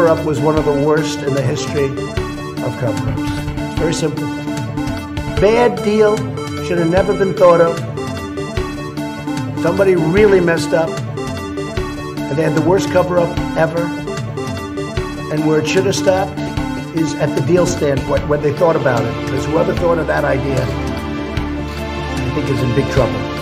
cover-up was one of the worst in the history of cover-ups. It's very simple. Bad deal, should have never been thought of. Somebody really messed up, and they had the worst cover-up ever. And where it should have stopped is at the deal standpoint, when they thought about it. Because whoever thought of that idea, I think is in big trouble.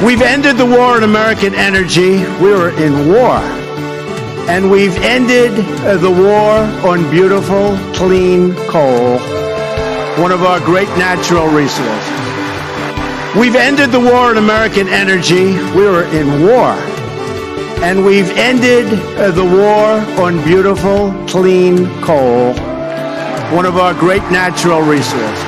We've ended the war on American energy. We were in war. And we've ended the war on beautiful, clean coal, one of our great natural resources. We've ended the war on American energy. We were in war. And we've ended the war on beautiful, clean coal, one of our great natural resources.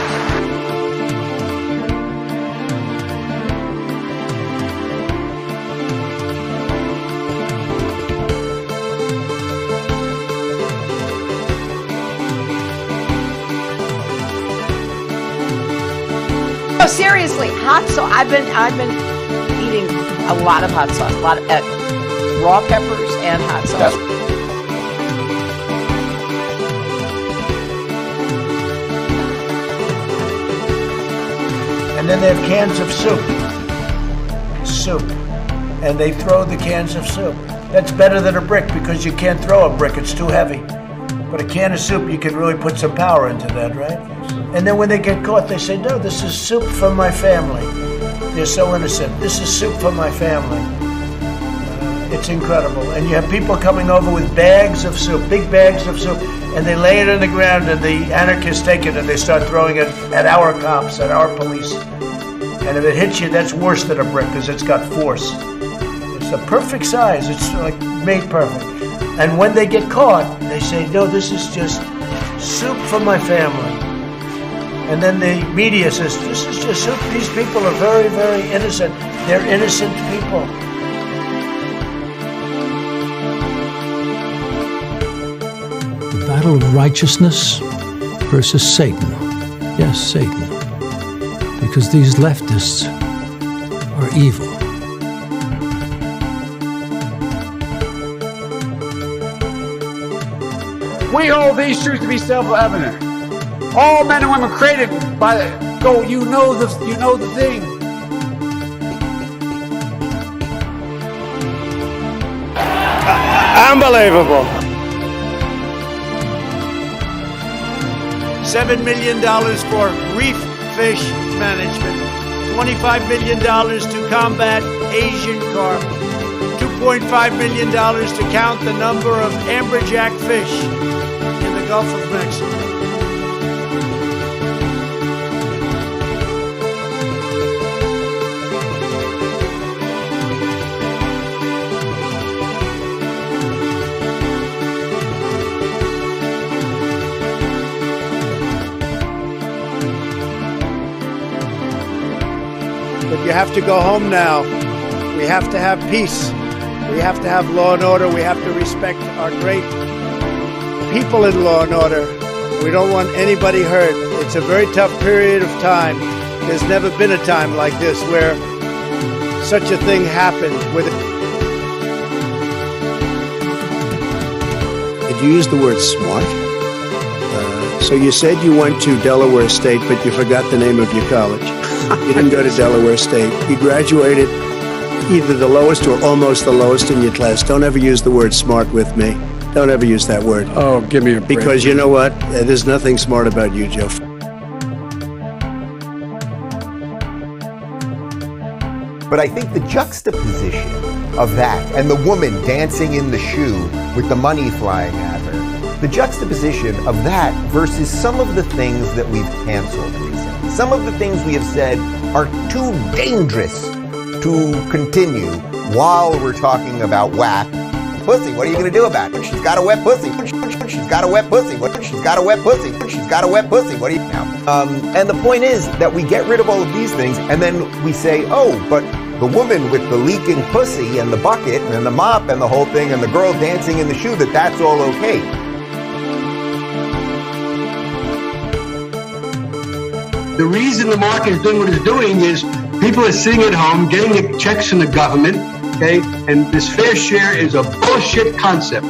No, seriously, hot sauce. I've been eating a lot of hot sauce, a lot of raw peppers and hot sauce. And then they have cans of soup, and they throw the cans of soup. That's better than a brick because you can't throw a brick, it's too heavy. But a can of soup, you can really put some power into that, right? And then when they get caught, they say, no, this is soup from my family. They're so innocent. This is soup from my family. It's incredible. And you have people coming over with bags of soup, big bags of soup, and they lay it on the ground, and the anarchists take it, and they start throwing it at our cops, at our police. And if it hits you, that's worse than a brick, because it's got force. It's the perfect size. It's like made perfect. And when they get caught, they say, no, this is just soup from my family. And then the media says, this is just soup. These people are very, very innocent. They're innocent people. The battle of righteousness versus Satan. Yes, Satan. Because these leftists are evil. We hold these truths to be self-evident. All men and women created by you know the thing. Unbelievable. $7 million for reef fish management. $25 million to combat Asian carp. $2.5 million to count the number of amberjack fish in the Gulf of Mexico. But you have to go home now. We have to have peace. We have to have law and order. We have to respect our great people in law and order. We don't want anybody hurt. It's a very tough period of time. There's never been a time like this where such a thing happened. Did you use the word smart? So you said you went to Delaware State, but you forgot the name of your college. You didn't go to Delaware State. You graduated either the lowest or almost the lowest in your class. Don't ever use the word smart with me. Don't ever use that word. Oh, give me a break. Because you know what? There's nothing smart about you, Joe. But I think the juxtaposition of that and the woman dancing in the shoe with the money flying at her, the juxtaposition of that versus some of the things that we've canceled recently, some of the things we have said are too dangerous to continue while we're talking about whack pussy. What are you going to do about it? She's got a wet pussy. She's got a wet pussy. She's got a wet pussy. She's got a wet pussy. What do you now? And the point is that we get rid of all of these things, and then we say, oh, but the woman with the leaking pussy and the bucket and the mop and the whole thing and the girl dancing in the shoe, that's all okay. The reason the market is doing what it's doing is people are sitting at home getting the checks from the government, okay? And this fair share is a bullshit concept.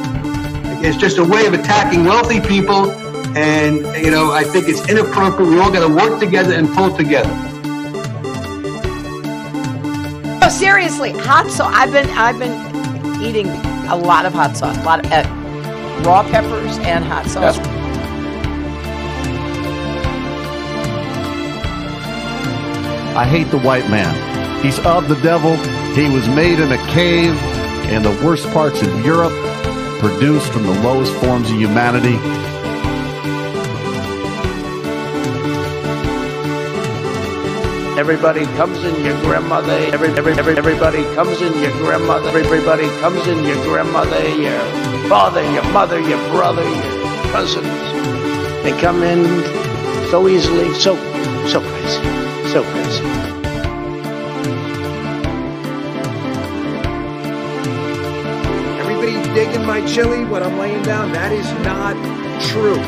It's just a way of attacking wealthy people, and you know, I think it's inappropriate. We all got to work together and pull together. No, seriously, hot sauce. I've been eating a lot of hot sauce, a lot of raw peppers and hot sauce. I hate the white man. He's of the devil. He was made in a cave in the worst parts of Europe, produced from the lowest forms of humanity. Everybody comes in your grandmother. Everybody comes in your grandmother. Everybody comes in your grandmother, your father, your mother, your brother, your cousins. They come in so easily, so crazy, so crazy. Everybody digging my chili when I'm laying down? That is not true.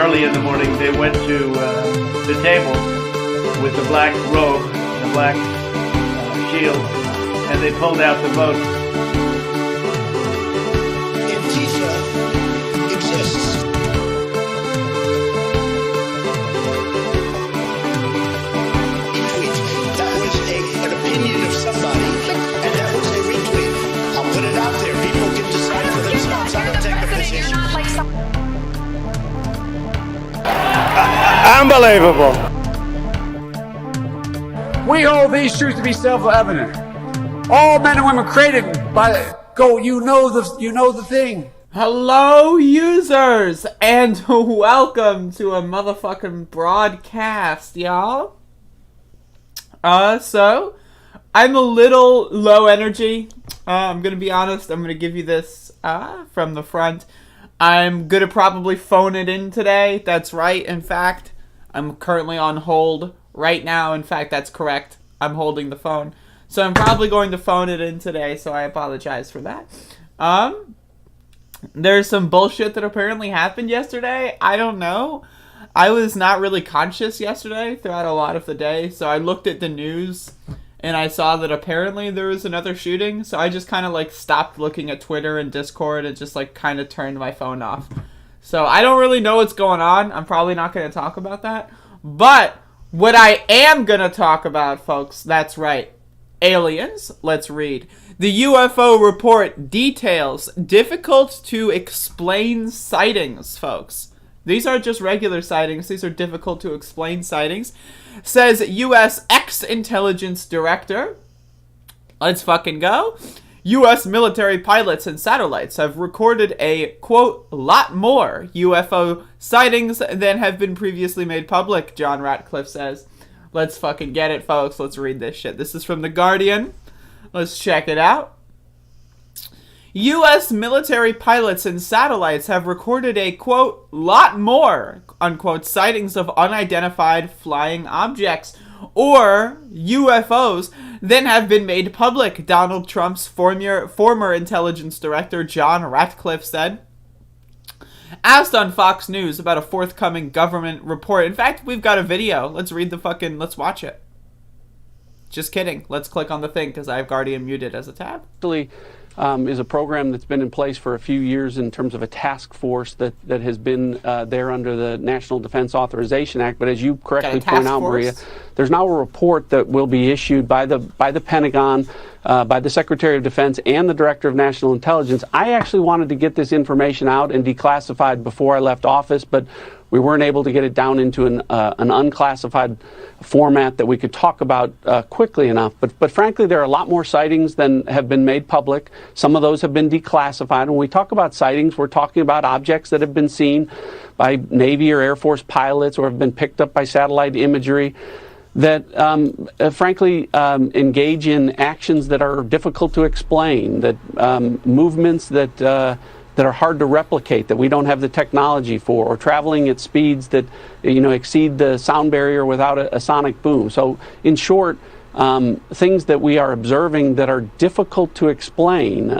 Early in the morning, they went to the table with the black robe, the black shield, and they pulled out the vote. Antifa exists. Retweet. That was an opinion of somebody, and that was a retweet. I'll put it out there. People can decide for themselves. I don't take a position. Unbelievable. We hold these truths to be self-evident. All men and women created by you know the thing. Hello, users, and welcome to a motherfucking broadcast, y'all. So I'm a little low energy. I'm gonna be honest. I'm gonna give you this from the front. I'm gonna probably phone it in today. That's right. In fact, I'm currently on hold right now. In fact, that's correct. I'm holding the phone. So I'm probably going to phone it in today, so I apologize for that. There's some bullshit that apparently happened yesterday. I don't know. I was not really conscious yesterday throughout a lot of the day, so I looked at the news and I saw that apparently there was another shooting, so I just kind of like stopped looking at Twitter and Discord and just like kind of turned my phone off. So I don't really know what's going on. I'm probably not going to talk about that. But what I am going to talk about, folks, that's right, aliens. Let's read. The UFO report details difficult to explain sightings, folks. These aren't just regular sightings. These are difficult to explain sightings. Says U.S. ex-intelligence director. Let's fucking go. U.S. military pilots and satellites have recorded a, quote, lot more UFO sightings than have been previously made public, John Ratcliffe says. Let's fucking get it, folks. Let's read this shit. This is from The Guardian. Let's check it out. U.S. military pilots and satellites have recorded a, quote, lot more, unquote, sightings of unidentified flying objects, or UFOs, than have been made public, Donald Trump's former intelligence director, John Ratcliffe, said. Asked on Fox News about a forthcoming government report. In fact, we've got a video. Let's watch it. Just kidding. Let's click on the thing, because I have Guardian muted as a tab. Is a program that's been in place for a few years in terms of a task force that has been there under the National Defense Authorization Act. But as you correctly point out, Maria, there's now a report that will be issued by the Pentagon, by the Secretary of Defense and the Director of National Intelligence. I actually wanted to get this information out and declassified before I left office, but we weren't able to get it down into an unclassified format that we could talk about quickly enough. But frankly, there are a lot more sightings than have been made public. Some of those have been declassified. When we talk about sightings, we're talking about objects that have been seen by Navy or Air Force pilots or have been picked up by satellite imagery that frankly engage in actions that are difficult to explain, that movements that are hard to replicate, that we don't have the technology for, or traveling at speeds that exceed the sound barrier without a sonic boom. So in short, things that we are observing that are difficult to explain.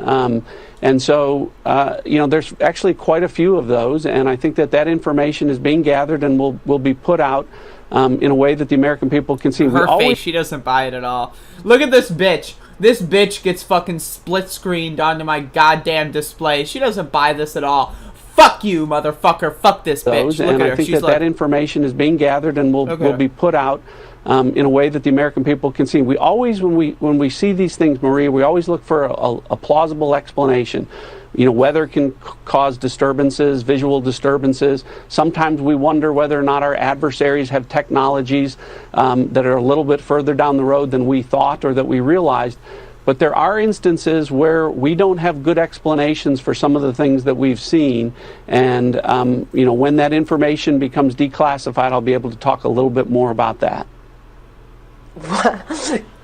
And so, there's actually quite a few of those, and I think that information is being gathered and will be put out in a way that the American people can see. Her face, she doesn't buy it at all. Look at this bitch. This bitch gets fucking split-screened onto my goddamn display. She doesn't buy this at all. Fuck you, motherfucker. Fuck this bitch. Look and at her. I think She's that information is being gathered and will be put out in a way that the American people can see. We always, when we see these things, Maria, we always look for a plausible explanation. Weather can cause disturbances, visual disturbances. Sometimes we wonder whether or not our adversaries have technologies that are a little bit further down the road than we thought or that we realized. But there are instances where we don't have good explanations for some of the things that we've seen. And, when that information becomes declassified, I'll be able to talk a little bit more about that.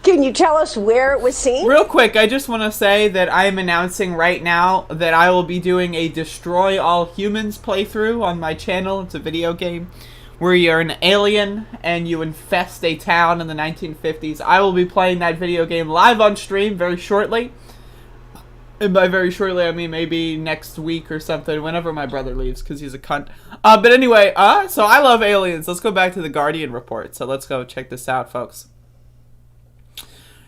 Can you tell us where it was seen? Real quick, I just want to say that I am announcing right now that I will be doing a Destroy All Humans playthrough on my channel. It's a video game where you're an alien and you infest a town in the 1950s. I will be playing that video game live on stream very shortly. And by very shortly, I mean maybe next week or something, whenever my brother leaves, because he's a cunt. But anyway, so I love aliens. Let's go back to the Guardian report. So let's go check this out, folks.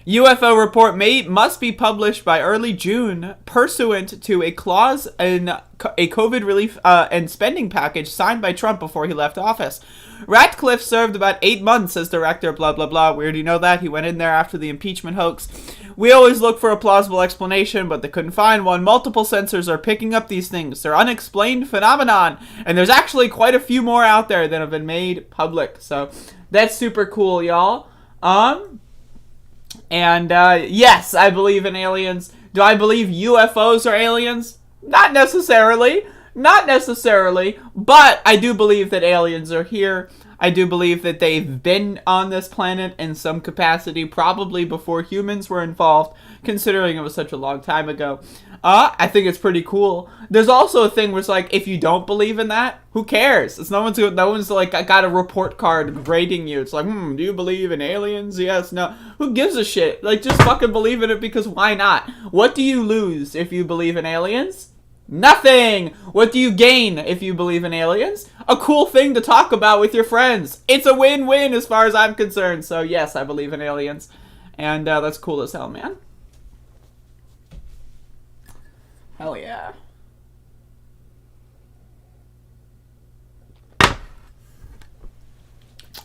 UFO report must be published by early June, pursuant to a clause in a COVID relief and spending package signed by Trump before he left office. Ratcliffe served about 8 months as director, blah, blah, blah. We already know that. He went in there after the impeachment hoax. We always look for a plausible explanation, but they couldn't find one. Multiple sensors are picking up these things. They're unexplained phenomenon, and there's actually quite a few more out there that have been made public. So that's super cool, y'all. Yes, I believe in aliens. Do I believe UFOs are aliens? Not necessarily. Not necessarily. But I do believe that aliens are here. I do believe that they've been on this planet in some capacity, probably before humans were involved, considering it was such a long time ago. I think it's pretty cool. There's also a thing where it's like, if you don't believe in that, who cares? It's no one's like got a report card grading you. It's like, do you believe in aliens? Yes, no. Who gives a shit? Like, just fucking believe in it, because why not? What do you lose if you believe in aliens? Nothing! What do you gain if you believe in aliens? A cool thing to talk about with your friends. It's a win-win as far as I'm concerned. So yes, I believe in aliens. And that's cool as hell, man. Hell yeah.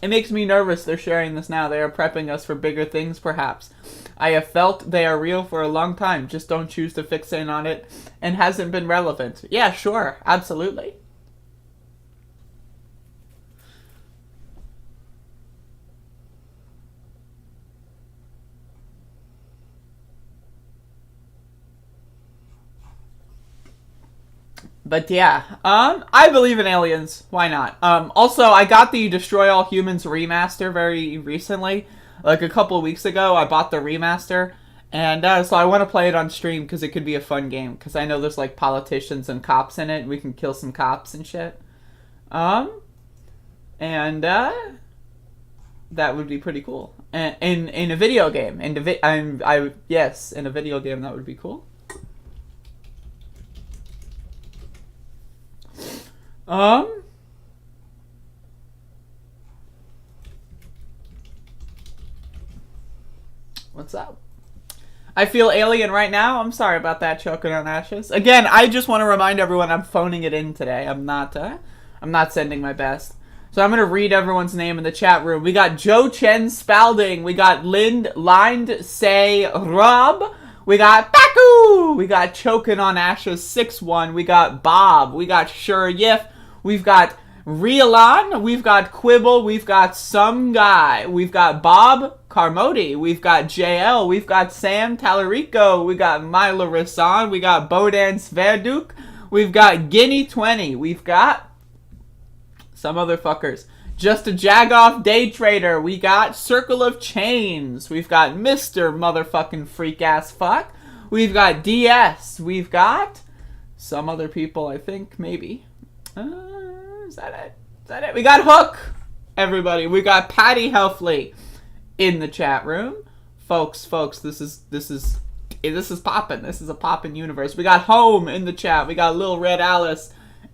It makes me nervous they're sharing this now. They are prepping us for bigger things, perhaps. I have felt they are real for a long time. Just don't choose to fixate on it and hasn't been relevant. Yeah, sure. Absolutely. But yeah, I believe in aliens. Why not? Also, I got the Destroy All Humans remaster very recently. Like a couple of weeks ago, I bought the remaster. And so I want to play it on stream because it could be a fun game. Because I know there's like politicians and cops in it. And we can kill some cops and shit. That would be pretty cool. In a video game. Yes, in a video game that would be cool. What's up? I feel alien right now. I'm sorry about that, choking on ashes. Again, I just want to remind everyone I'm phoning it in today. I'm not sending my best. So I'm going to read everyone's name in the chat room. We got Joe Chen Spalding. We got Lind Say Rob. We got Baku. We got Choking on Ashes 6-1. We got Bob. We got Sure Yif. We've got Rialan. We've got Quibble. We've got Some Guy. We've got Bob Carmody. We've got JL. We've got Sam Talarico. We got Mila Rissan. We got Bodan Sverduk. We've got Guinea 20. We've got some other fuckers. Just a Jagoff Day Trader. We got Circle of Chains. We've got Mr. Motherfucking Freak Ass Fuck. We've got DS. We've got some other people, I think, maybe. Is that it? We got Hook, everybody. We got Patty Helfley. in the chat room. Folks, this is poppin'. This is a poppin' universe. We got Home in the chat. We got Lil Red Alice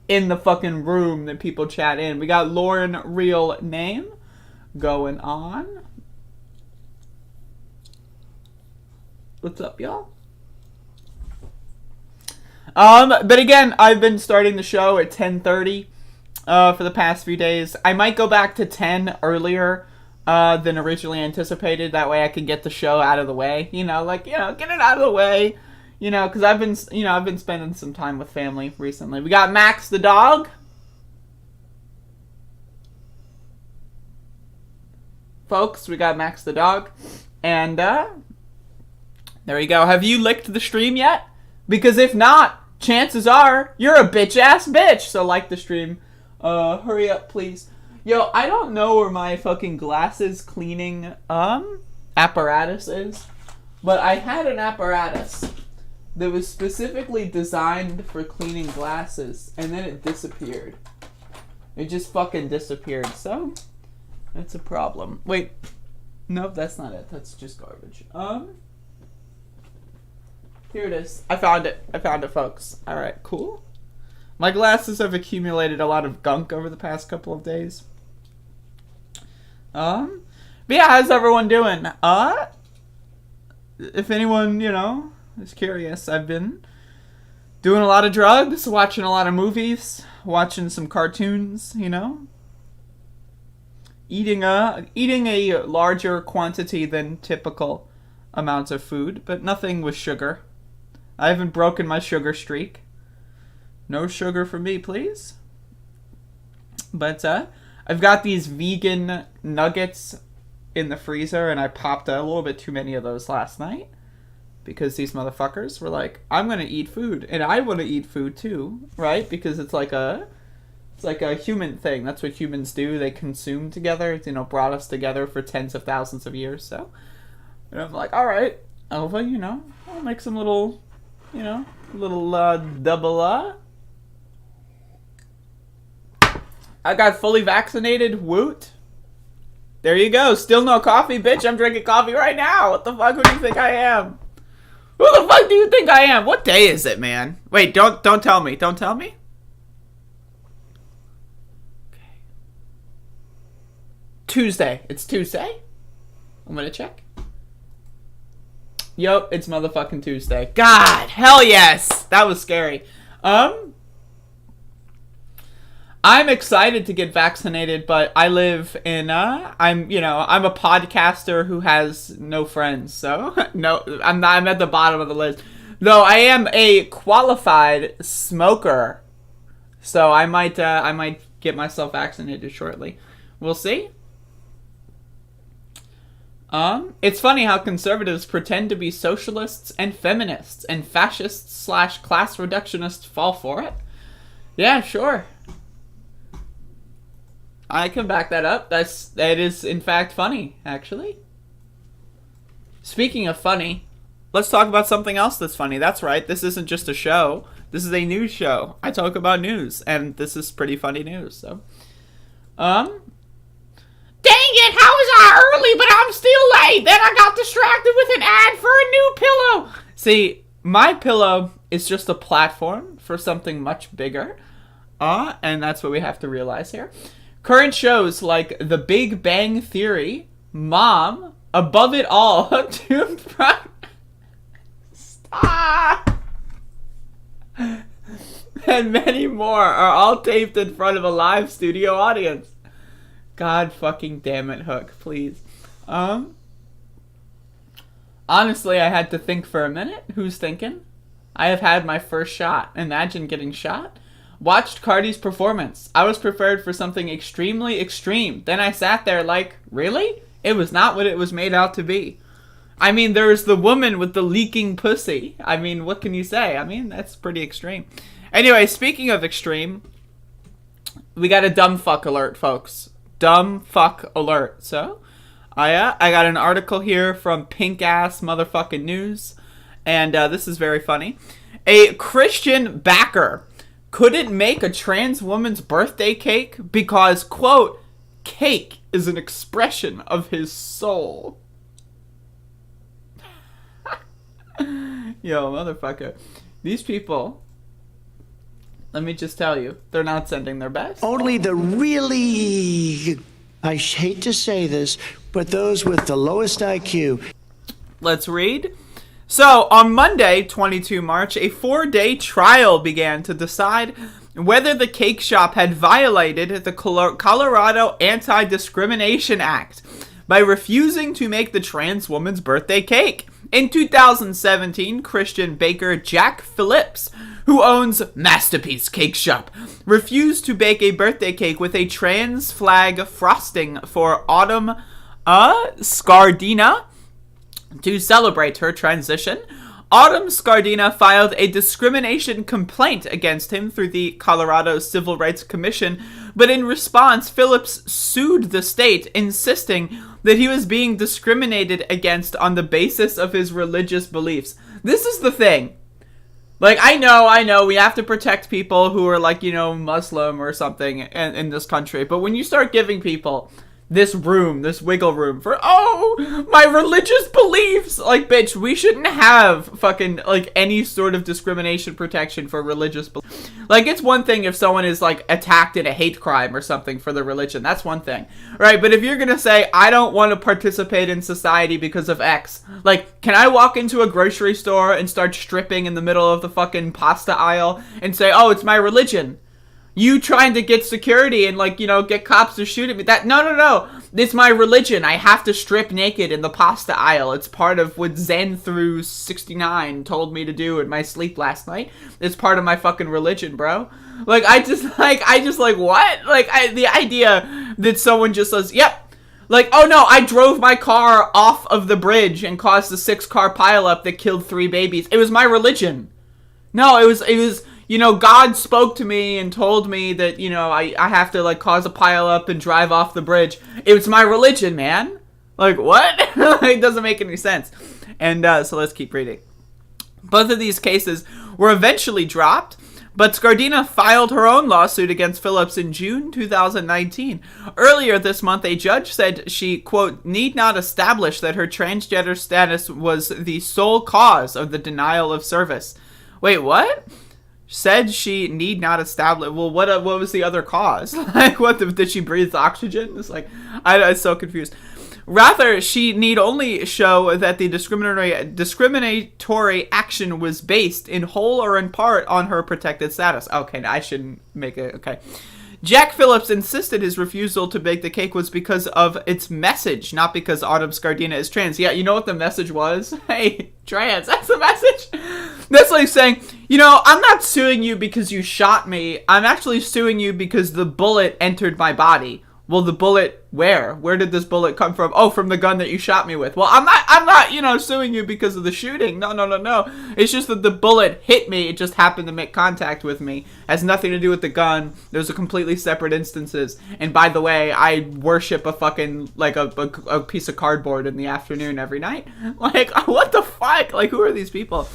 in the fucking room that people chat in. We got Lauren Real Name going on. What's up, y'all? But again, I've been starting the show at 10:30 for the past few days. I might go back to 10 earlier than originally anticipated. That way I can get the show out of the way. Get it out of the way. Because I've been spending some time with family recently. We got Max the dog. Folks, we got Max the dog. And there you go. Have you licked the stream yet? Because if not, chances are you're a bitch-ass bitch. So like the stream. Hurry up, please. Yo, I don't know where my fucking glasses cleaning apparatus is. But I had an apparatus that was specifically designed for cleaning glasses. And then it disappeared. It just fucking disappeared. So, that's a problem. Wait. Nope, that's not it. That's just garbage. Here it is. I found it. Folks. Alright, cool. My glasses have accumulated a lot of gunk over the past couple of days. But yeah, how's everyone doing? If anyone, is curious, I've been doing a lot of drugs, watching a lot of movies, watching some cartoons, eating a larger quantity than typical amounts of food, but nothing with sugar. I haven't broken my sugar streak. No sugar for me, please. But I've got these vegan nuggets in the freezer, and I popped a little bit too many of those last night because these motherfuckers were like, I'm gonna eat food, and I want to eat food too, right? Because it's like a human thing. That's what humans do. They consume together. It's, brought us together for tens of thousands of years. So, and I'm like, all right, I'll make some little double. I got fully vaccinated. Woot. There you go. Still no coffee, bitch. I'm drinking coffee right now. What the fuck? Who do you think I am? Who the fuck do you think I am? What day is it, man? Wait, don't tell me. Don't tell me. Okay. Tuesday. It's Tuesday? I'm gonna check. Yup, it's motherfucking Tuesday. God, hell yes! That was scary. I'm excited to get vaccinated, but I live in, I'm a podcaster who has no friends, so, no, I'm at the bottom of the list. Though I am a qualified smoker, so I might get myself vaccinated shortly. We'll see. It's funny how conservatives pretend to be socialists and feminists, and fascists / class reductionists fall for it. Yeah, sure. I can back that up. That is in fact funny, actually. Speaking of funny, let's talk about something else that's funny. That's right, this isn't just a show. This is a news show. I talk about news, and this is pretty funny news, so. Dang it, how was I early, but I'm still late? Then I got distracted with an ad for a new pillow. See, my pillow is just a platform for something much bigger. And that's what we have to realize here. Current shows like The Big Bang Theory, Mom, Above It All, Stop! And many more are all taped in front of a live studio audience. God fucking damn it, Hook, please. Honestly, I had to think for a minute. Who's thinking? I have had my first shot. Imagine getting shot. Watched Cardi's performance. I was prepared for something extremely extreme. Then I sat there like, really? It was not what it was made out to be. I mean, there's the woman with the leaking pussy. I mean, what can you say? I mean, that's pretty extreme. Anyway, speaking of extreme, we got a dumb fuck alert, folks. Dumb fuck alert. So, I got an article here from Pink Ass Motherfucking News, and this is very funny. A Christian backer couldn't make a trans woman's birthday cake because, quote, cake is an expression of his soul. Yo, motherfucker. These people, let me just tell you, they're not sending their best. Only the really, I hate to say this, but those with the lowest IQ. Let's read. So, on Monday, 22 March, a 4-day trial began to decide whether the cake shop had violated the Colorado Anti-Discrimination Act by refusing to make the trans woman's birthday cake. In 2017, Christian baker Jack Phillips, who owns Masterpiece Cake Shop, refused to bake a birthday cake with a trans flag frosting for Autumn Scardina to celebrate her transition. Autumn Scardina filed a discrimination complaint against him through the Colorado Civil Rights Commission, but in response, Phillips sued the state, insisting that he was being discriminated against on the basis of his religious beliefs. This is the thing. Like, I know, we have to protect people who are, like, you know, Muslim or something in this country, but when you start giving people this wiggle room for, oh, my religious beliefs, like, bitch, we shouldn't have fucking, like, any sort of discrimination protection for religious beliefs. Like, it's one thing if someone is, like, attacked in a hate crime or something for their religion, that's one thing, right? But if you're gonna say, I don't want to participate in society because of X, like, can I walk into a grocery store and start stripping in the middle of the fucking pasta aisle and say, oh, it's my religion? You trying to get security and, like, you know, get cops to shoot at me. No. It's my religion. I have to strip naked in the pasta aisle. It's part of what Zen through 69 told me to do in my sleep last night. It's part of my fucking religion, bro. Like, I just like, what? Like, the idea that someone just says, yep. Like, oh no, I drove my car off of the bridge and caused a 6-car pileup that killed 3 babies. It was my religion. No, it was, you know, God spoke to me and told me that, you know, I have to, like, cause a pileup and drive off the bridge. It's my religion, man. Like, what? It doesn't make any sense. And so let's keep reading. Both of these cases were eventually dropped, but Scardina filed her own lawsuit against Phillips in June 2019. Earlier this month, a judge said she, quote, need not establish that her transgender status was the sole cause of the denial of service. Wait, what? Said she need not establish. Well, what was the other cause? Like, did she breathe oxygen? It's like, I'm so confused. Rather, she need only show that the discriminatory action was based in whole or in part on her protected status. Okay, I shouldn't make it. Okay. Jack Phillips insisted his refusal to bake the cake was because of its message, not because Autumn Scardina is trans. Yeah, you know what the message was? Hey, trans, that's the message. That's like saying, you know, I'm not suing you because you shot me. I'm actually suing you because the bullet entered my body. Well, the bullet, where? Where did this bullet come from? Oh, from the gun that you shot me with. Well, I'm not, you know, suing you because of the shooting. No. It's just that the bullet hit me. It just happened to make contact with me. It has nothing to do with the gun. Those are completely separate instances. And by the way, I worship a fucking, like, a piece of cardboard in the afternoon every night. Like, what the fuck? Like, who are these people?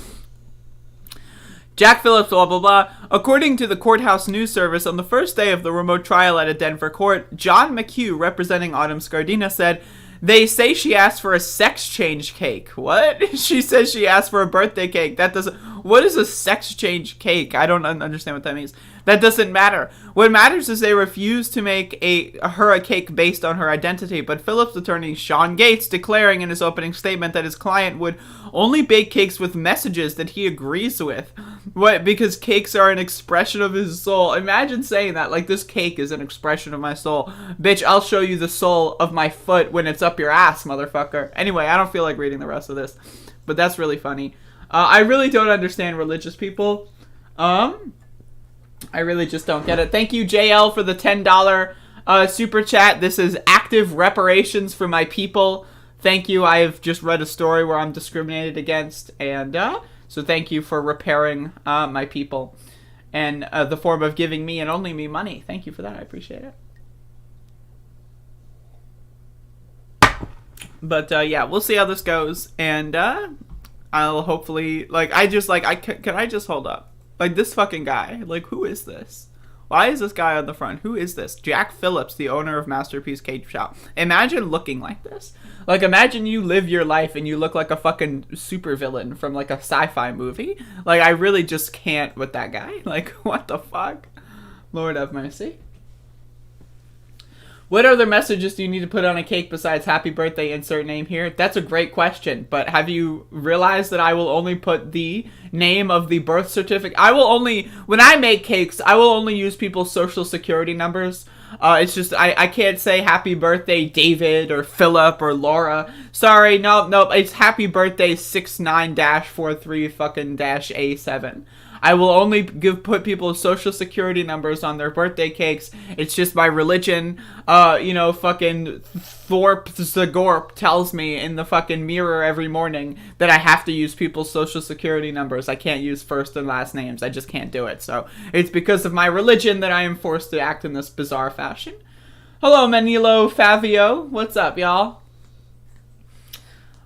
Jack Phillips, blah, blah, blah. According to the courthouse news service, on the first day of the remote trial at a Denver court, John McHugh, representing Autumn Scardina, said, they say she asked for a sex change cake. What? She says she asked for a birthday cake. That doesn't... What is a sex change cake? I don't understand what that means. That doesn't matter. What matters is they refuse to make her a cake based on her identity, but Phillips' attorney Sean Gates declaring in his opening statement that his client would only bake cakes with messages that he agrees with. What? Because cakes are an expression of his soul. Imagine saying that, like, this cake is an expression of my soul. Bitch, I'll show you the sole of my foot when it's up your ass, motherfucker. Anyway, I don't feel like reading the rest of this, but that's really funny. I really don't understand religious people. I really just don't get it. Thank you, JL, for the $10 super chat. This is active reparations for my people. Thank you. I have just read a story where I'm discriminated against, and so thank you for repairing my people and the form of giving me and only me money. Thank you for that. I appreciate it. But yeah, we'll see how this goes, and I'll hopefully, like, can I just hold up? Like, this fucking guy, like, who is this? Why is this guy on the front? Who is this? Jack Phillips, the owner of Masterpiece Cake Shop. Imagine looking like this. Like, imagine you live your life and you look like a fucking supervillain from, like, a sci-fi movie. Like, I really just can't with that guy. Like, what the fuck? Lord have mercy. What other messages do you need to put on a cake besides happy birthday, insert name here? That's a great question, but have you realized that I will only put the name of the birth certificate? I will only, when I make cakes, I will only use people's social security numbers. It's just, I can't say happy birthday David or Philip or Laura. Sorry, nope, it's happy birthday 69-43 fucking -A7. I will only put people's social security numbers on their birthday cakes. It's just my religion. Fucking Thorpe Zagorp tells me in the fucking mirror every morning that I have to use people's social security numbers. I can't use first and last names. I just can't do it. So it's because of my religion that I am forced to act in this bizarre fashion. Hello, Manilo Favio. What's up, y'all?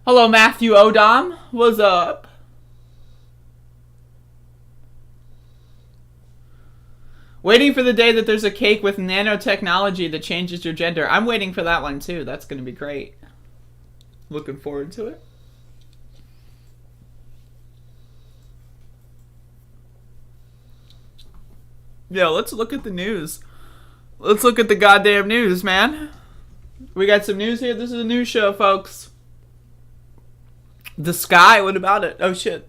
Hello, Matthew Odom. What's up? Waiting for the day that there's a cake with nanotechnology that changes your gender. I'm waiting for that one too. That's going to be great. Looking forward to it. Yo, let's look at the news. Let's look at the goddamn news, man. We got some news here. This is a news show, folks. The sky, what about it? Oh shit.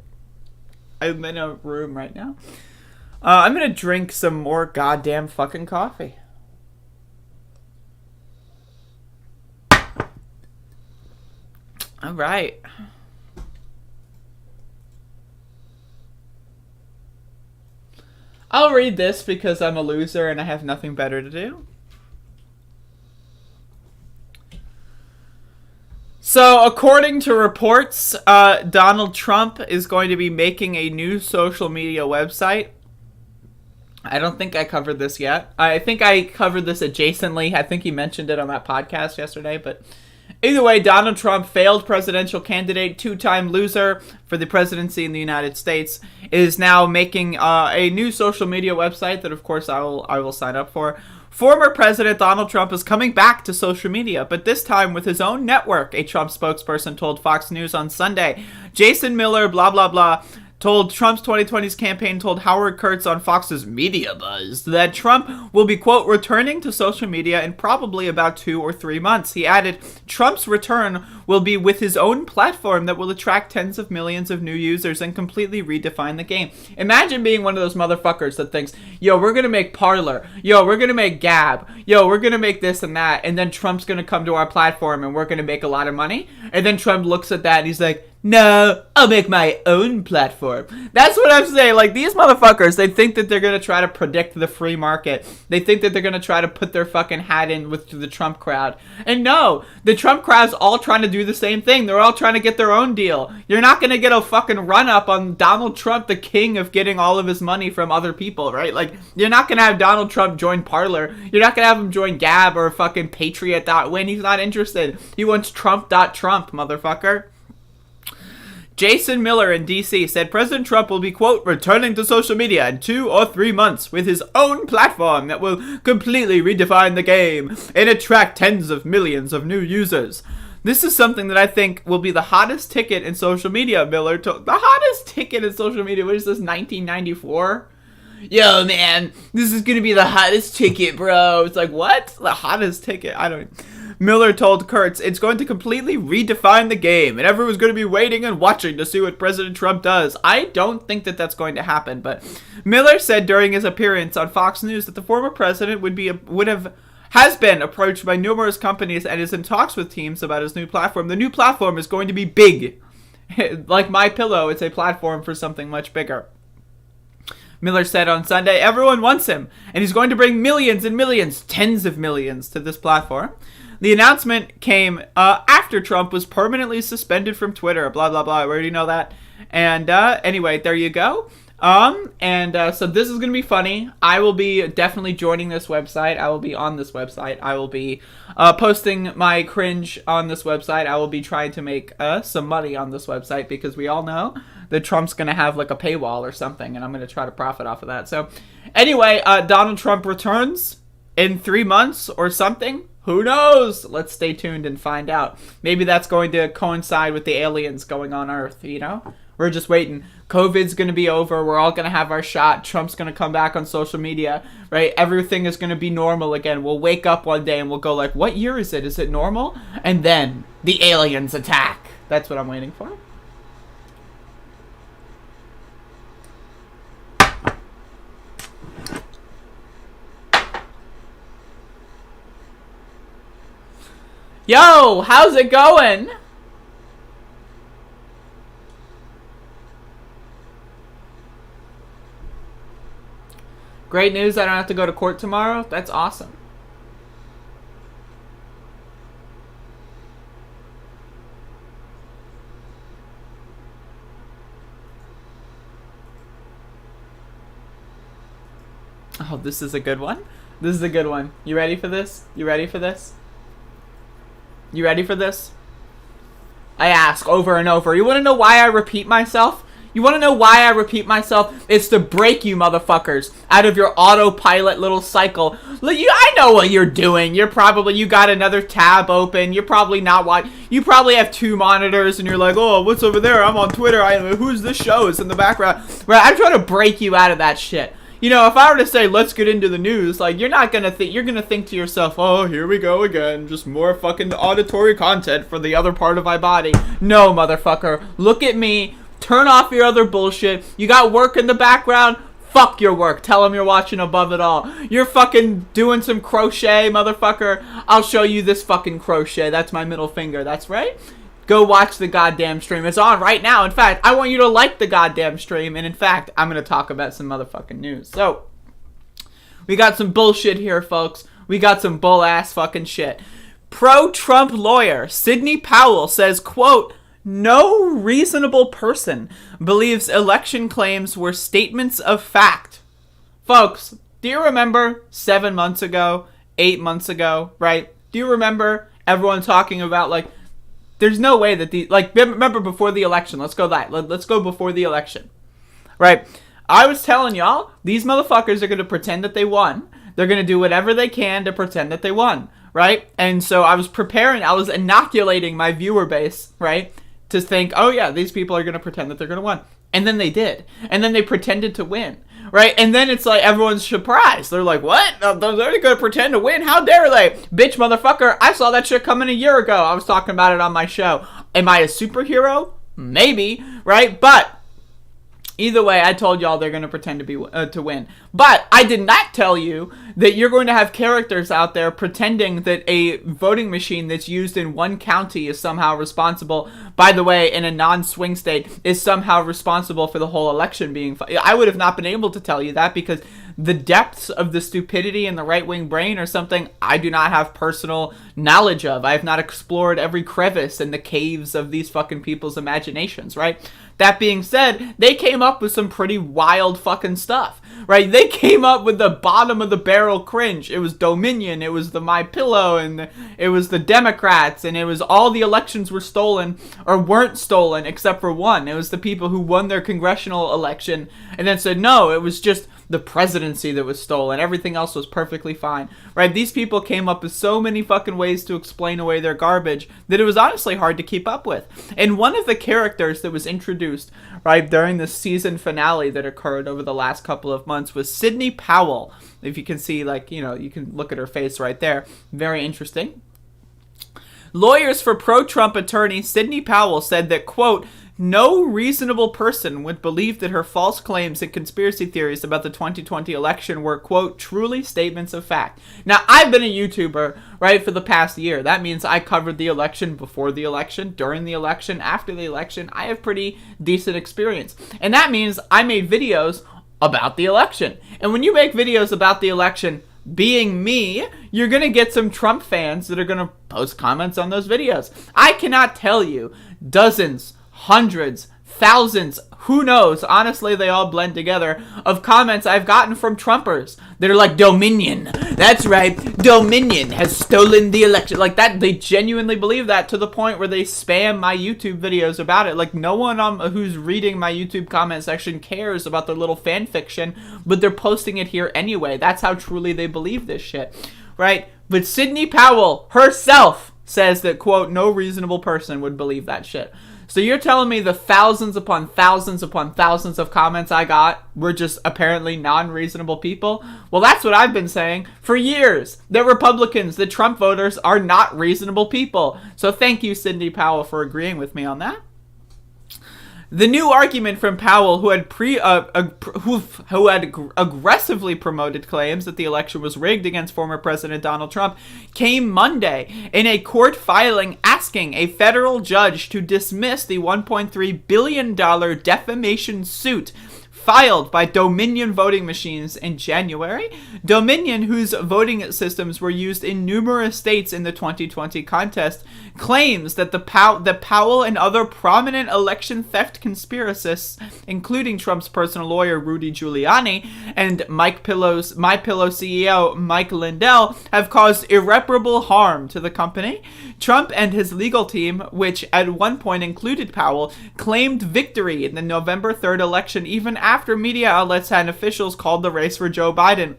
I'm in a room right now. I'm gonna drink some more goddamn fucking coffee. All right. I'll read this because I'm a loser and I have nothing better to do. So, according to reports, Donald Trump is going to be making a new social media website. I don't think I covered this yet. I think I covered this adjacently. I think he mentioned it on that podcast yesterday. But either way, Donald Trump, failed presidential candidate, two-time loser for the presidency in the United States, is now making a new social media website that, of course, I will sign up for. Former President Donald Trump is coming back to social media, but this time with his own network, a Trump spokesperson told Fox News on Sunday. Jason Miller, blah, blah, blah, told Trump's 2020's campaign told Howard Kurtz on Fox's Media Buzz that Trump will be, quote, returning to social media in probably about 2 or 3 months. He added, Trump's return will be with his own platform that will attract tens of millions of new users and completely redefine the game. Imagine being one of those motherfuckers that thinks, yo, we're going to make Parler. Yo, we're going to make Gab. Yo, we're going to make this and that. And then Trump's going to come to our platform and we're going to make a lot of money. And then Trump looks at that and he's like, no, I'll make my own platform. That's what I'm saying. Like, these motherfuckers, they think that they're going to try to predict the free market. They think that they're going to try to put their fucking hat in with the Trump crowd. And no, the Trump crowd's all trying to do the same thing. They're all trying to get their own deal. You're not going to get a fucking run-up on Donald Trump, the king of getting all of his money from other people, right? Like, you're not going to have Donald Trump join Parler. You're not going to have him join Gab or fucking Patriot.win. He's not interested. He wants Trump.Trump, motherfucker. Jason Miller in D.C. said President Trump will be, quote, returning to social media in 2 or 3 months with his own platform that will completely redefine the game and attract tens of millions of new users. This is something that I think will be the hottest ticket in social media, Miller told. The hottest ticket in social media, what is this, 1994? Yo, man, this is going to be the hottest ticket, bro. It's like, what? The hottest ticket? I don't... Miller told Kurtz, it's going to completely redefine the game, and everyone's going to be waiting and watching to see what President Trump does. I don't think that that's going to happen, but Miller said during his appearance on Fox News that the former president has been approached by numerous companies and is in talks with teams about his new platform. The new platform is going to be big. Like MyPillow, it's a platform for something much bigger. Miller said on Sunday, everyone wants him, and he's going to bring millions and millions, tens of millions, to this platform. The announcement came after Trump was permanently suspended from Twitter, blah, blah, blah. I already know that. And anyway, there you go. So this is going to be funny. I will be definitely joining this website. I will be on this website. I will be posting my cringe on this website. I will be trying to make some money on this website because we all know that Trump's going to have like a paywall or something, and I'm going to try to profit off of that. So anyway, Donald Trump returns in 3 months or something. Who knows? Let's stay tuned and find out. Maybe that's going to coincide with the aliens going on Earth, you know? We're just waiting. COVID's going to be over. We're all going to have our shot. Trump's going to come back on social media, right? Everything is going to be normal again. We'll wake up one day and we'll go like, what year is it? Is it normal? And then the aliens attack. That's what I'm waiting for. Yo, how's it going? Great news, I don't have to go to court tomorrow. That's awesome. Oh, this is a good one. This is a good one. You ready for this? You ready for this? You ready for this? I ask over and over. You want to know why I repeat myself? You want to know why I repeat myself? It's to break you motherfuckers out of your autopilot little cycle. I know what you're doing. You got another tab open. You're probably not watching. You probably have 2 monitors and you're like, oh, what's over there? I'm on Twitter. Who's this show? It's in the background. Right? I'm trying to break you out of that shit. You know, if I were to say, let's get into the news, like, you're not gonna think, you're gonna think to yourself, oh, here we go again, just more fucking auditory content for the other part of my body. No, motherfucker. Look at me. Turn off your other bullshit. You got work in the background? Fuck your work. Tell them you're watching above it all. You're fucking doing some crochet, motherfucker. I'll show you this fucking crochet. That's my middle finger. That's right. Go watch the goddamn stream. It's on right now. In fact, I want you to like the goddamn stream. And in fact, I'm going to talk about some motherfucking news. So, we got some bullshit here, folks. We got some bull-ass fucking shit. Pro-Trump lawyer Sidney Powell says, quote, no reasonable person believes election claims were statements of fact. Folks, do you remember 7 months ago, 8 months ago, right? Do you remember everyone talking about, like, there's no way that remember before the election, let's go before the election, right? I was telling y'all, these motherfuckers are going to pretend that they won. They're going to do whatever they can to pretend that they won, right? And so I was inoculating my viewer base, right? To think, oh yeah, these people are going to pretend that they're going to win. And then they did. And then they pretended to win, right? And then it's like everyone's surprised. They're like, what? They're going to pretend to win? How dare they? Bitch, motherfucker, I saw that shit coming a year ago. I was talking about it on my show. Am I a superhero? Maybe, right? But either way, I told y'all they're going to pretend to win. But I did not tell you that you're going to have characters out there pretending that a voting machine that's used in one county is somehow responsible. By the way, in a non-swing state, is somehow responsible for the whole election being... I would have not been able to tell you that because the depths of the stupidity in the right-wing brain are something I do not have personal knowledge of. I have not explored every crevice in the caves of these fucking people's imaginations, right? That being said, they came up with some pretty wild fucking stuff, right? They came up with the bottom of the barrel cringe. It was Dominion, it was the MyPillow, and it was the Democrats, and it was all the elections were stolen or weren't stolen except for one. It was the people who won their congressional election and then said, no, it was just the presidency that was stolen. Everything else was perfectly fine, right? These people came up with so many fucking ways to explain away their garbage that it was honestly hard to keep up with. And one of the characters that was introduced, right, during the season finale that occurred over the last couple of months was Sidney Powell. If you can see, like, you know, you can look at her face right there. Very interesting. Lawyers for pro-Trump attorney Sidney Powell said that, quote, no reasonable person would believe that her false claims and conspiracy theories about the 2020 election were, quote, truly statements of fact. Now, I've been a YouTuber, right, for the past year. That means I covered the election before the election, during the election, after the election. I have pretty decent experience. And that means I made videos about the election. And when you make videos about the election, being me, you're going to get some Trump fans that are going to post comments on those videos. I cannot tell you dozens, hundreds, thousands, who knows, honestly they all blend together, of comments I've gotten from Trumpers that are like, Dominion, that's right, Dominion has stolen the election. Like that, they genuinely believe that, to the point where they spam my YouTube videos about it. Like no one who's reading my YouTube comment section cares about their little fan fiction, but they're posting it here anyway. That's how truly they believe this shit, right? But Sidney Powell herself says that, quote, no reasonable person would believe that shit. So you're telling me the thousands upon thousands upon thousands of comments I got were just apparently non-reasonable people? Well, that's what I've been saying for years. That Republicans, the Trump voters, are not reasonable people. So thank you, Sidney Powell, for agreeing with me on that. The new argument from Powell, who had aggressively promoted claims that the election was rigged against former President Donald Trump, came Monday in a court filing asking a federal judge to dismiss the $1.3 billion defamation suit filed by Dominion voting machines in January. Dominion, whose voting systems were used in numerous states in the 2020 contest, claims that Powell and other prominent election theft conspiracists, including Trump's personal lawyer Rudy Giuliani and My Pillow CEO Mike Lindell, have caused irreparable harm to the company. Trump and his legal team, which at one point included Powell, claimed victory in the November 3rd election even after media outlets and officials called the race for Joe Biden.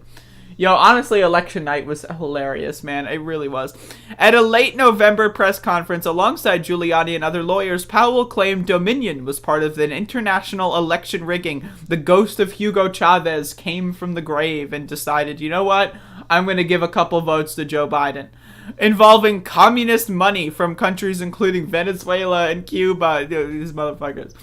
Yo, honestly, election night was hilarious, man. It really was. At a late November press conference alongside Giuliani and other lawyers, Powell claimed Dominion was part of an international election rigging. The ghost of Hugo Chavez came from the grave and decided, you know what? I'm going to give a couple votes to Joe Biden. Involving communist money from countries including Venezuela and Cuba. These motherfuckers.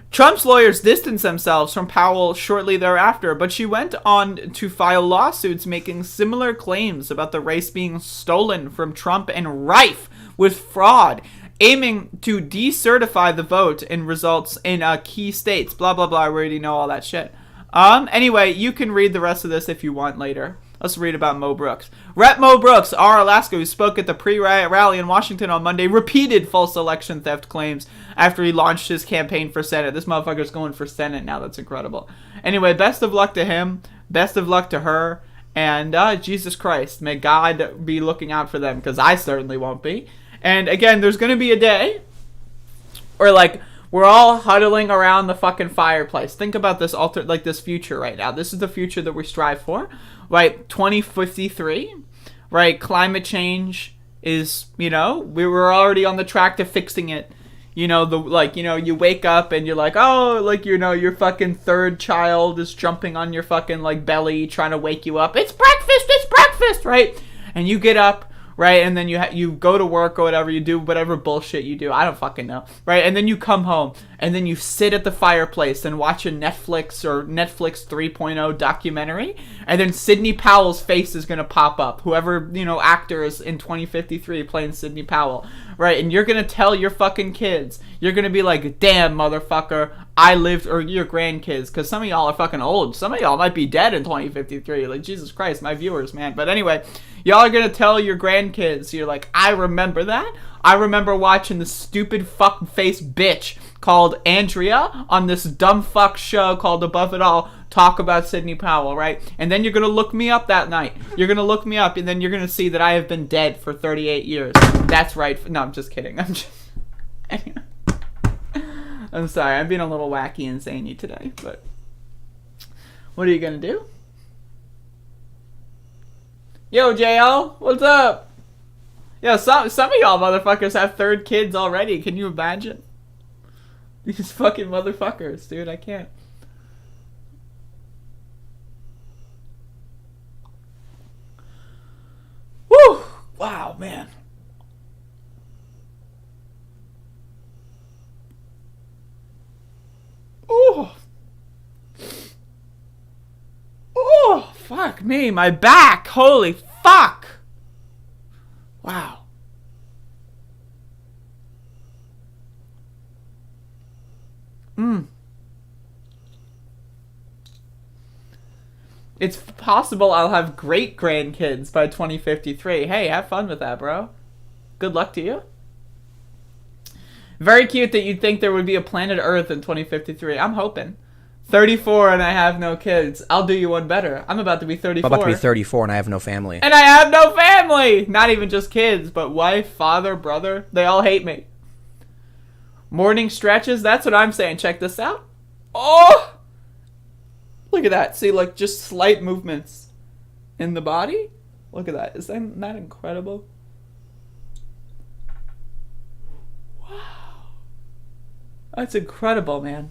Trump's lawyers distanced themselves from Powell shortly thereafter, but she went on to file lawsuits making similar claims about the race being stolen from Trump and rife with fraud, aiming to decertify the vote and results in key states. Blah, blah, blah. I already know all that shit. Anyway, you can read the rest of this if you want later. Let's read about Mo Brooks. Rep. Mo Brooks, R. Alaska, who spoke at the pre-riot rally in Washington on Monday, repeated false election theft claims after he launched his campaign for Senate. This motherfucker's going for Senate now. That's incredible. Anyway, best of luck to him. Best of luck to her. And Jesus Christ, may God be looking out for them, because I certainly won't be. And again, there's going to be a day where, like, we're all huddling around the fucking fireplace. Think about this this future right now. This is the future that we strive for, right? 2053, right? Climate change is, we were already on the track to fixing it. You wake up and you're like, oh, your fucking third child is jumping on your fucking, belly trying to wake you up. It's breakfast, right? And you get up, right, and then you go to work or whatever, you do whatever bullshit you do, I don't fucking know, right, and then you come home, and then you sit at the fireplace and watch a Netflix or Netflix 3.0 documentary, and then Sidney Powell's face is going to pop up, whoever, actor is in 2053 playing Sidney Powell, right, and you're going to tell your fucking kids, you're going to be like, damn, motherfucker, I lived, or your grandkids, because some of y'all are fucking old, some of y'all might be dead in 2053, like, Jesus Christ, my viewers, man, but anyway, y'all are going to tell your grandkids, you're like, I remember that. I remember watching the stupid fuck-face bitch called Andrea on this dumb fuck show called Above It All talk about Sidney Powell, right? And then you're going to look me up that night. You're going to look me up, and then you're going to see that I have been dead for 38 years. That's right. No, I'm just kidding. I'm sorry. I'm being a little wacky and zany today, but what are you going to do? Yo, JL, what's up? Yo, some of y'all motherfuckers have third kids already. Can you imagine? These fucking motherfuckers, dude. I can't. Woo! Wow, man. Oh. Oh, fuck me. My back. Holy fuck. Wow. It's possible I'll have great grandkids by 2053. Hey, have fun with that, bro. Good luck to you. Very cute that you'd think there would be a planet Earth in 2053. I'm hoping. 34 and I have no kids. I'll do you one better. I'm about to be 34. I'm about to be 34 and I have no family. And I have no family! Not even just kids, but wife, father, brother. They all hate me. Morning stretches, that's what I'm saying. Check this out. Oh! Look at that. See, like, just slight movements in the body. Look at that. Is that not incredible? Wow. That's incredible, man.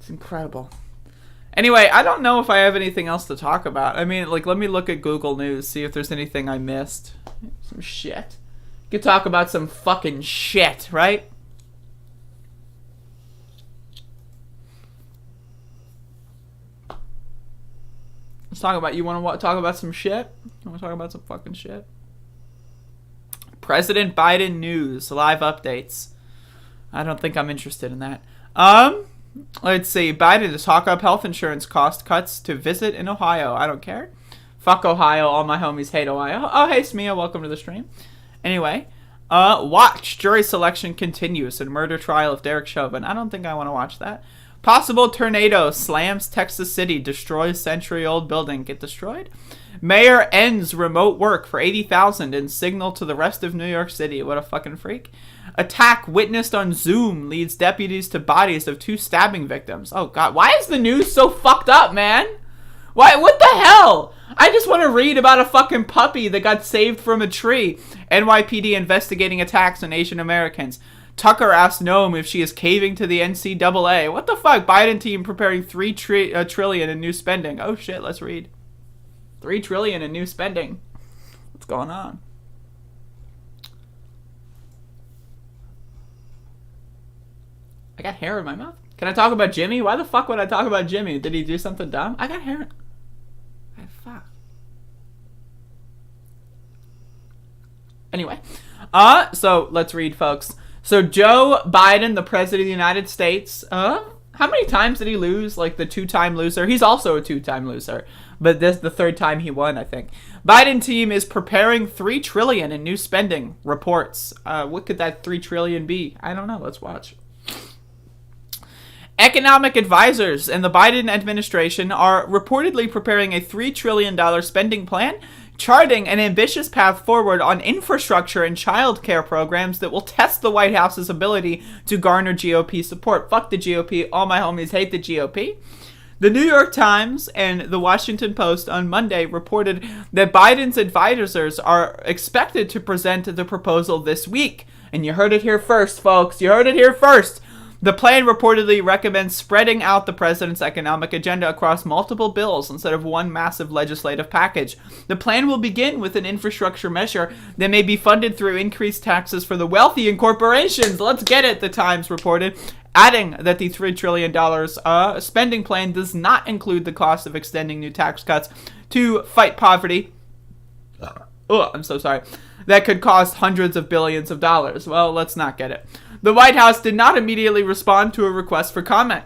It's incredible. Anyway, I don't know if I have anything else to talk about. I mean, like, let me look at Google News, see if there's anything I missed. Some shit. You could talk about some fucking shit, right? Let's talk about, you want to talk about some shit? You want to talk about some fucking shit? President Biden news, live updates. I don't think I'm interested in that. Let's see. Biden to talk up health insurance cost cuts to visit in Ohio. I don't care. Fuck Ohio. All my homies hate Ohio. Oh, hey, Smia. Welcome to the stream. Anyway, watch. Jury selection continues in murder trial of Derek Chauvin. I don't think I want to watch that. Possible tornado slams Texas City. Destroys century-old building. Get destroyed? Mayor ends remote work for $80,000 and signal to the rest of New York City. What a fucking freak. Attack witnessed on Zoom leads deputies to bodies of 2 stabbing victims. Oh, God. Why is the news so fucked up, man? Why? What the hell? I just want to read about a fucking puppy that got saved from a tree. NYPD investigating attacks on Asian Americans. Tucker asked Noam if she is caving to the NCAA. What the fuck? Biden team preparing $3 trillion in new spending. Oh, shit. Let's read. $3 trillion in new spending. What's going on? I got hair in my mouth. Can I talk about Jimmy? Why the fuck would I talk about Jimmy? Did he do something dumb? I got hair. Fuck. Anyway. So let's read, folks. So Joe Biden, the president of the United States, how many times did he lose? Like the 2-time loser? He's also a 2-time loser. But this the 3rd time he won, I think. Biden team is preparing $3 trillion in new spending, reports. What could that $3 trillion be? I don't know. Let's watch. Economic advisors and the Biden administration are reportedly preparing a $3 trillion spending plan, charting an ambitious path forward on infrastructure and child care programs that will test the White House's ability to garner GOP support. Fuck the GOP. All my homies hate the GOP. The New York Times and the Washington Post on Monday reported that Biden's advisors are expected to present the proposal this week. And you heard it here first, folks. You heard it here first. The plan reportedly recommends spreading out the president's economic agenda across multiple bills instead of one massive legislative package. The plan will begin with an infrastructure measure that may be funded through increased taxes for the wealthy and corporations. Let's get it, the Times reported, adding that the $3 trillion spending plan does not include the cost of extending new tax cuts to fight poverty. Oh, I'm so sorry. That could cost hundreds of billions of dollars. Well, let's not get it. The White House did not immediately respond to a request for comment.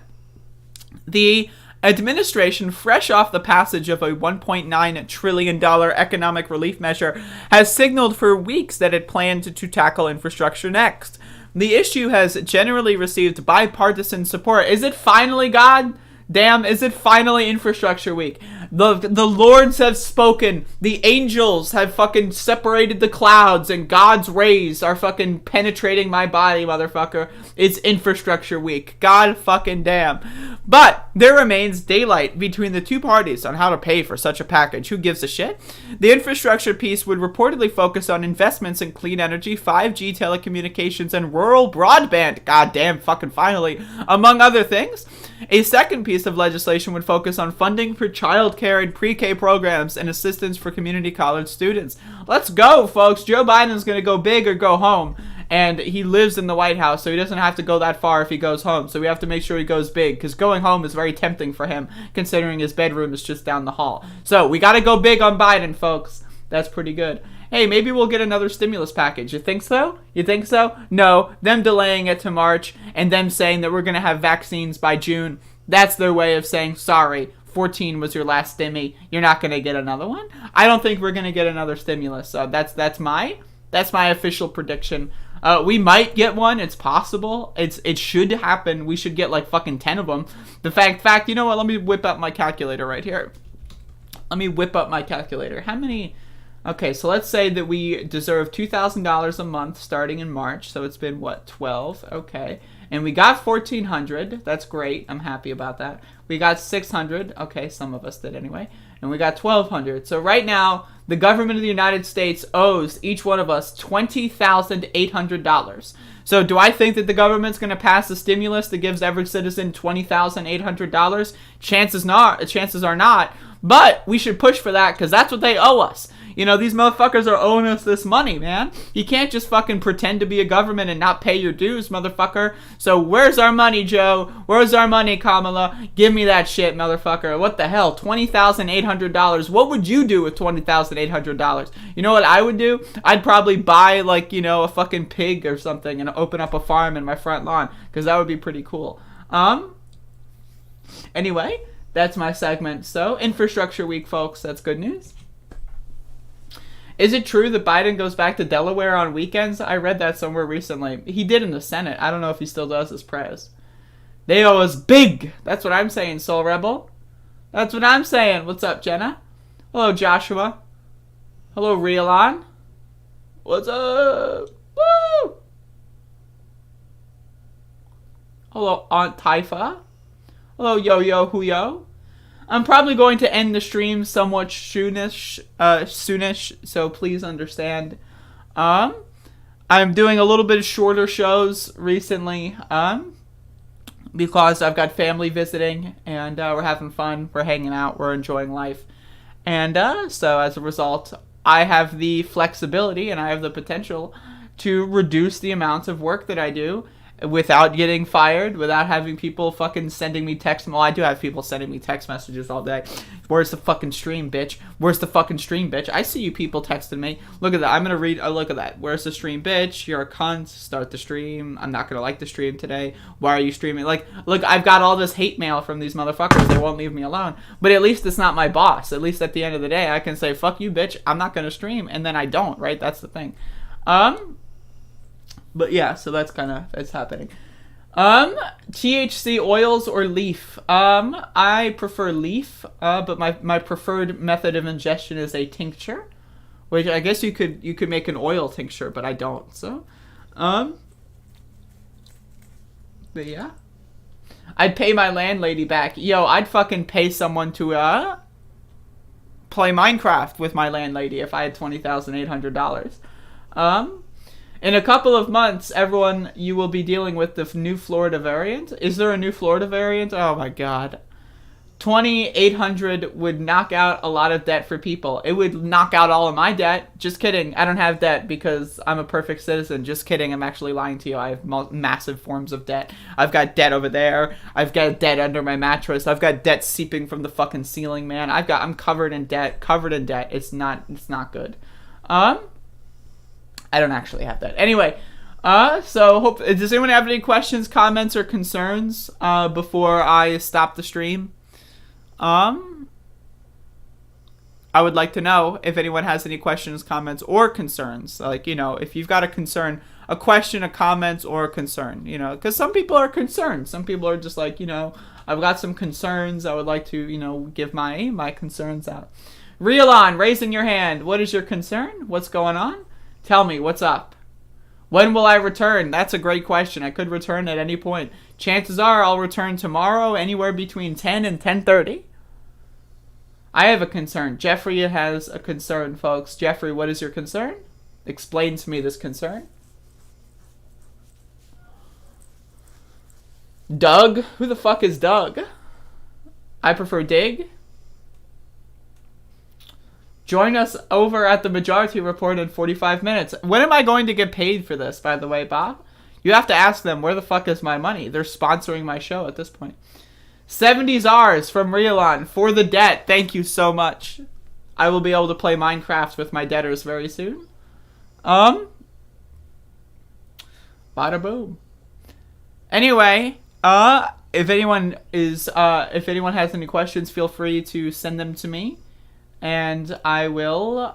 The administration, fresh off the passage of a $1.9 trillion economic relief measure, has signaled for weeks that it planned to tackle infrastructure next. The issue has generally received bipartisan support. Is it finally, God? Damn, is it finally infrastructure week? The lords have spoken. The angels have fucking separated the clouds and God's rays are fucking penetrating my body, motherfucker. It's infrastructure week. God fucking damn. But there remains daylight between the two parties on how to pay for such a package. Who gives a shit? The infrastructure piece would reportedly focus on investments in clean energy, 5G telecommunications, and rural broadband. God damn, fucking finally. Among other things. A second piece of legislation would focus on funding for childcare and pre-K programs and assistance for community college students. Let's go, folks. Joe Biden's going to go big or go home. And he lives in the White House, so he doesn't have to go that far if he goes home. So we have to make sure he goes big, because going home is very tempting for him, considering his bedroom is just down the hall. So we got to go big on Biden, folks. That's pretty good. Hey, maybe we'll get another stimulus package. You think so? You think so? No. Them delaying it to March and them saying that we're going to have vaccines by June. That's their way of saying, sorry, 14 was your last stimmy. You're not going to get another one? I don't think we're going to get another stimulus. So that's my That's my official prediction. We might get one. It's possible. It should happen. We should get like fucking 10 of them. The fact, you know what? Let me whip up my calculator right here. Let me whip up my calculator. How many? Okay, so let's say that we deserve $2,000 a month starting in March. So it's been what, 12? Okay. And we got 1,400. That's great. I'm happy about that. We got 600. Okay, some of us did anyway. And we got 1,200. So right now, the government of the United States owes each one of us $20,800. So do I think that the government's going to pass a stimulus that gives every citizen $20,800? Chances are not. But we should push for that because that's what they owe us. You know, these motherfuckers are owing us this money, man. You can't just fucking pretend to be a government and not pay your dues, motherfucker. So where's our money, Joe? Where's our money, Kamala? Give me that shit, motherfucker. What the hell? $20,800. What would you do with $20,800? You know what I would do? I'd probably buy, like, you know, a fucking pig or something and open up a farm in my front lawn because that would be pretty cool. Anyway, that's my segment. So, Infrastructure Week, folks. That's good news. Is it true that Biden goes back to Delaware on weekends? I read that somewhere recently. He did in the Senate. I don't know if he still does as pres. They owe us big. That's what I'm saying, Soul Rebel. That's what I'm saying. What's up, Jenna? Hello, Joshua. Hello, Rielon. What's up? Woo! Hello, Aunt Taifa. Hello, Yo-Yo Huyo. I'm probably going to end the stream somewhat soonish, so please understand. I'm doing a little bit of shorter shows recently, because I've got family visiting, and we're having fun, we're hanging out, we're enjoying life. And so as a result, I have the flexibility and I have the potential to reduce the amounts of work that I do without getting fired, without having people fucking sending me text. Well, I do have people sending me text messages all day. Where's the fucking stream, bitch? Where's the fucking stream, bitch? I see you people texting me. Look at that. I'm gonna read. Oh, look at that. Where's the stream, bitch? You're a cunt. Start the stream. I'm not gonna like the stream today. Why are you streaming? Like, look, I've got all this hate mail from these motherfuckers. They won't leave me alone. But at least it's not my boss. At least at the end of the day, I can say, fuck you, bitch. I'm not gonna stream. And then I don't, right? That's the thing. But yeah, so that's happening. THC oils or leaf? I prefer leaf, but my preferred method of ingestion is a tincture, which I guess you could make an oil tincture, but I don't. So, but yeah, I'd pay my landlady back. Yo, I'd fucking pay someone to play Minecraft with my landlady if I had $20,800. In a couple of months, everyone, you will be dealing with the new Florida variant. Is there a new Florida variant? Oh my god. 2,800 would knock out a lot of debt for people. It would knock out all of my debt. Just kidding. I don't have debt because I'm a perfect citizen. Just kidding. I'm actually lying to you. I have massive forms of debt. I've got debt over there. I've got debt under my mattress. I've got debt seeping from the fucking ceiling, man. I'm covered in debt. Covered in debt. It's not good. I don't actually have that. Anyway, so does anyone have any questions, comments, or concerns before I stop the stream? I would like to know if anyone has any questions, comments, or concerns. Like, you know, if you've got a concern, a question, a comment, or a concern, you know, because some people are concerned. Some people are just like, you know, I've got some concerns. I would like to, you know, give my concerns out. Rielon, raising your hand. What is your concern? What's going on? Tell me, what's up? When will I return? That's a great question. I could return at any point. Chances are I'll return tomorrow, anywhere between 10 and 10:30. I have a concern. Jeffrey has a concern, folks. Jeffrey, what is your concern? Explain to me this concern. Doug? Who the fuck is Doug? I prefer Dig. Join us over at the Majority Report in 45 minutes. When am I going to get paid for this, by the way, Bob? You have to ask them, where the fuck is my money? They're sponsoring my show at this point. 70s R's from Rielon for the debt. Thank you so much. I will be able to play Minecraft with my debtors very soon. Bada boom. Anyway, if anyone has any questions, feel free to send them to me. And I will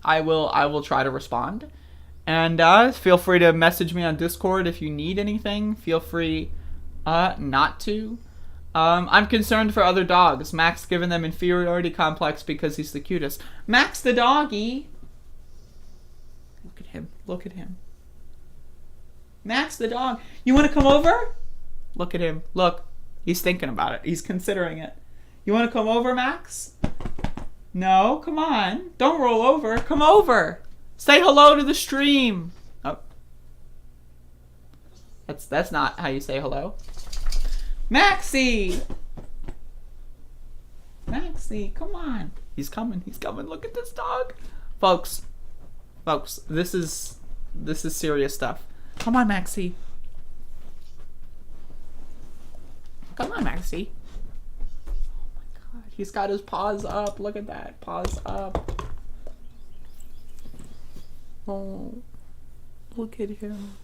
I will try to respond. And feel free to message me on Discord if you need anything. Feel free not to. I'm concerned for other dogs. Max giving them inferiority complex because he's the cutest. Max the doggy. Look at him. Look at him. Max the dog. You want to come over? Look at him. Look. He's thinking about it. He's considering it. You want to come over, Max? No, come on. Don't roll over. Come over. Say hello to the stream. Oh. That's not how you say hello. Maxie! Maxie, come on. He's coming. He's coming. Look at this dog. Folks, this is serious stuff. Come on, Maxie. Come on, Maxie. Oh my god. He's got his paws up. Look at that. Paws up. Oh. Look at him.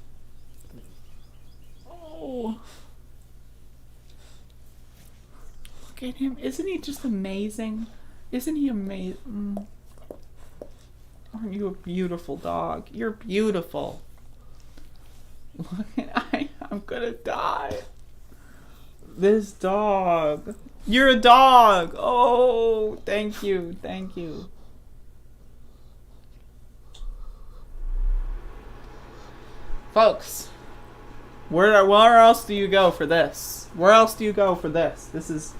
Oh. Look at him. Isn't he just amazing? Isn't he amazing? Aren't you a beautiful dog? You're beautiful. Look at I'm gonna die. This dog. You're a dog. Oh, thank you. Thank you. Folks, where else do you go for this? Where else do you go for this? This is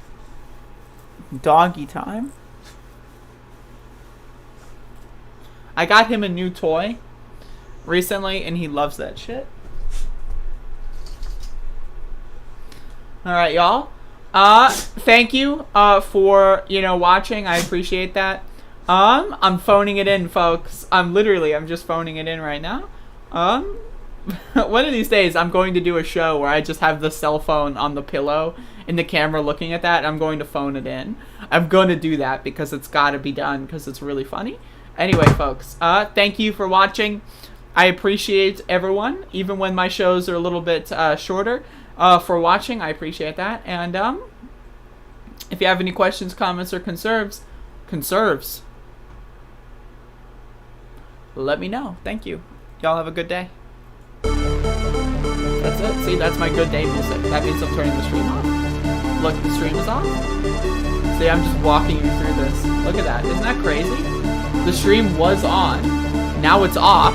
doggy time. I got him a new toy recently, and he loves that shit. All right, y'all. Thank you for watching. I appreciate that. I'm phoning it in, folks. I'm just phoning it in right now. One of these days, I'm going to do a show where I just have the cell phone on the pillow and the camera looking at that. And I'm going to phone it in. I'm going to do that because it's got to be done because it's really funny. Anyway, folks, thank you for watching. I appreciate everyone, even when my shows are a little bit shorter, for watching. I appreciate that. And if you have any questions, comments, or concerns, let me know. Thank you. Y'all have a good day. That's it. See, that's my good day music. That means I'm turning the stream off. Look, the stream is off. See, I'm just walking you through this. Look at that. Isn't that crazy? The stream was on. Now it's off.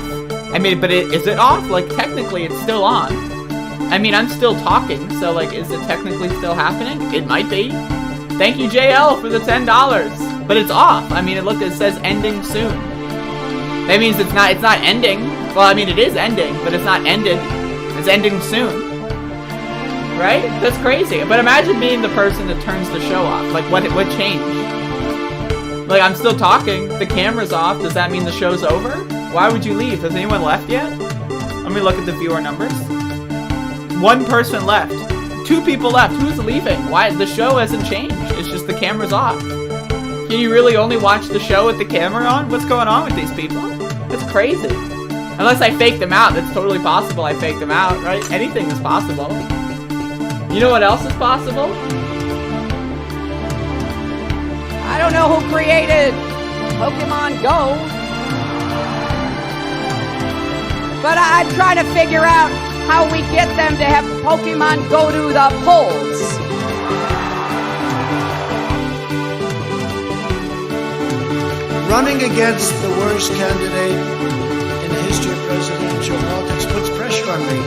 I mean, but is it off? Like, technically, it's still on. I mean, I'm still talking, so, like, is it technically still happening? It might be. Thank you, JL, for the $10. But it's off. I mean, it says ending soon. That means it's not ending. Well, I mean, it is ending, but it's not ended. It's ending soon. Right? That's crazy. But imagine being the person that turns the show off. Like, what changed? Like, I'm still talking. The camera's off. Does that mean the show's over? Why would you leave? Has anyone left yet? Let me look at the viewer numbers. 1 person left. 2 people left. Who's leaving? Why? The show hasn't changed. It's just the camera's off. Can you really only watch the show with the camera on? What's going on with these people? That's crazy. Unless I fake them out. That's totally possible I fake them out, right? Anything is possible. You know what else is possible? I don't know who created Pokemon Go. But I'm trying to figure out how we get them to have Pokemon go to the polls. Running against the worst candidate in the history of presidential politics puts pressure on me.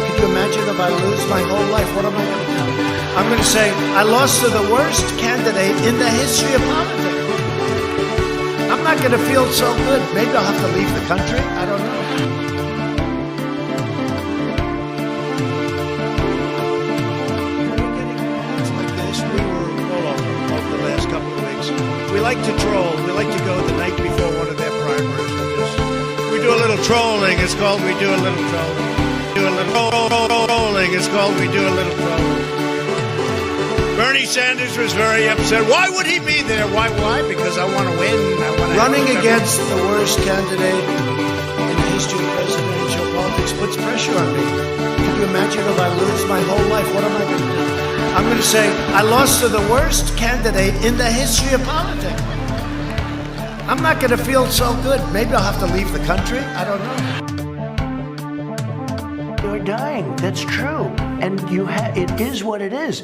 Could you imagine if I lose my whole life? What am I going to do? I'm going to say, I lost to the worst candidate in the history of politics. I'm not going to feel so good. Maybe I'll have to leave the country. I don't know. We like to troll. We like to go the night before one of their primaries. We do a little trolling. It's called we do a little trolling. Do a little trolling. It's called we do a little trolling. Bernie Sanders was very upset. Why would he be there? Why? Because I want to win. Running against the worst candidate in the history of presidential politics puts pressure on me. Can you imagine if I lose my whole life? What am I going to do? I'm going to say, I lost to the worst candidate in the history of politics. I'm not going to feel so good. Maybe I'll have to leave the country. I don't know. You're dying. That's true. And it is what it is.